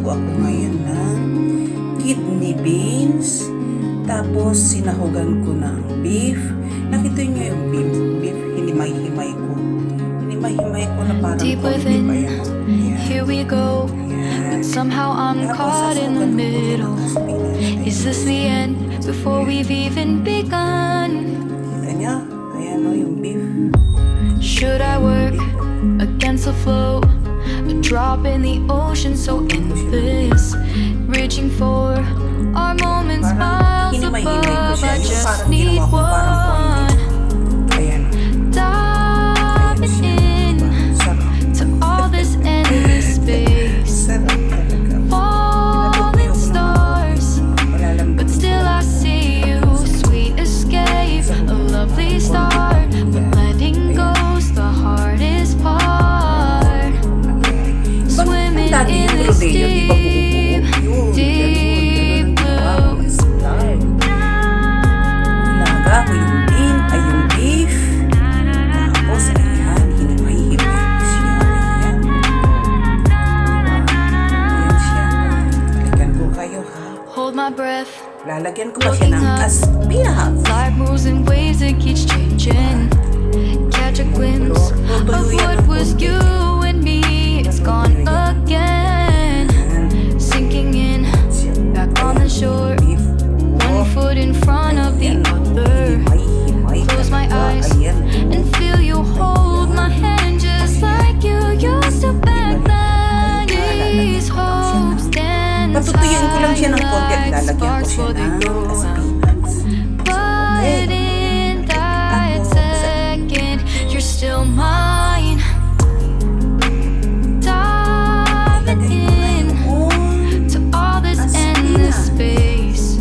Magluto ako ngayon ng kidney beans. Tapos sinahugan ko ng beef. Nakita niyo yung beef. Hinimay-himay ko. Hinimay-himay ko na parang deep within, here we go. But somehow I'm caught in the middle. Is this the end before we've even begun? Kita niya? Ayan o yung beef. Should I work against the flow? A drop in the ocean so endless, reaching for our moments miles above. I just need one. Diving in to all this endless space, falling stars, but still I see you. Sweet escape, a lovely start, but letting go's the hardest part. Swimming in this deep, deep blue. Ilaga ko yung beef. Tapos ayan, hinimay-himay ko siya. Ayan siya. Lalagyan ko kayo ha. Hold my breath. Lalagyan ko pa siya ng spinach. Life moves in waves that keeps changing. Catch a glimpse of what was you and me. It's gone again. Sinking in, back on the shore. One foot in front of the other. Close my eyes and feel you hold my hand just like you used to back then. These hopes stand Patutuyin ko lang siya ng konti at like lalagyan ko sparks siya for the ng glow. spinach. But in that second, you're still mine. Diving in to all this endless space,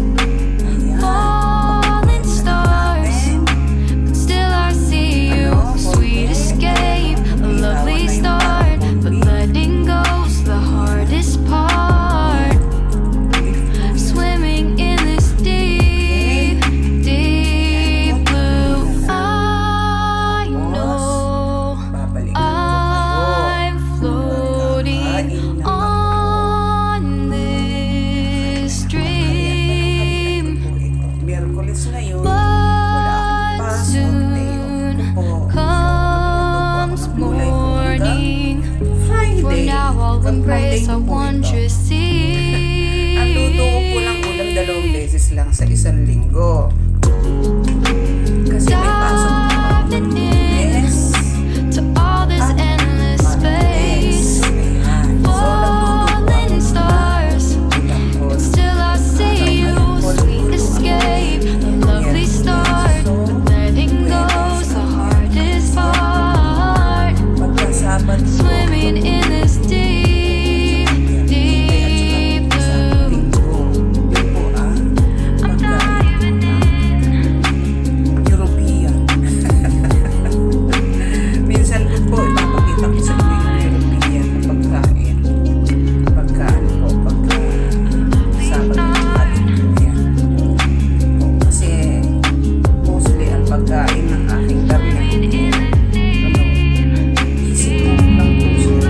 falling stars, but still I see you. Sweet escape, a lovely start, but letting go's the hardest part. Swimming in this deep, deep blue. I know I'm floating on this dream, Miyerkules ngayon. but soon comes morning. For Friday. now I'll embrace our wondrous Ang luto ko po ng ulam 2 beses lang sa isang linggo. Kasi may pasok na Diving in yes. to all this endless space, falling stars, but still I see you. Sweet escape, a lovely start, but letting go's the hardest part. Pagkasabat ko, Swimming in this deep, deep blue. yun po I'm diving in. European. Minsan ko po ipapakita ko sa inyo yung European na pagkain. Pagkaan po, pagkasabat ng ating po yan. Kasi mostly ang pagkain ng aking gabi isip ko lang po siya.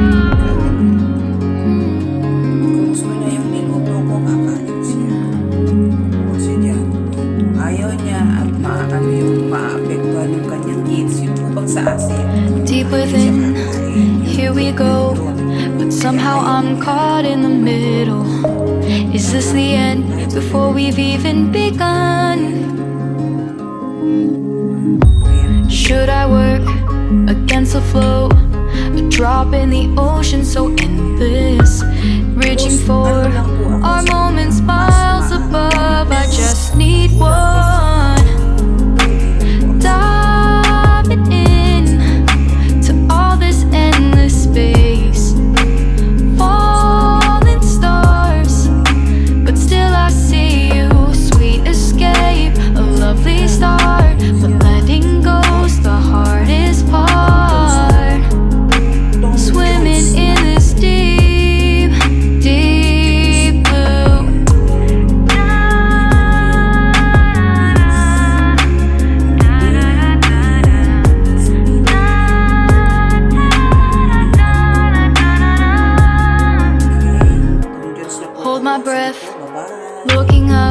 Kung gusto niya yung niluto ko, kakain siya. Kasi dyan, ayaw niya at maano yung maapektuhan yung kanyang kids. Yung upang sa asin. Deep within, here we go. But somehow I'm caught in the middle. Is this the end before we've even begun? Should I work against the flow? A drop in the ocean so endless, reaching for our moments miles above. I just need one. Diving in to all this endless space, falling stars, but still I see you. Sweet escape, a lovely start, but letting go's the hardest part. Swimming in this deep, deep blue. my breath, Bye-bye. looking up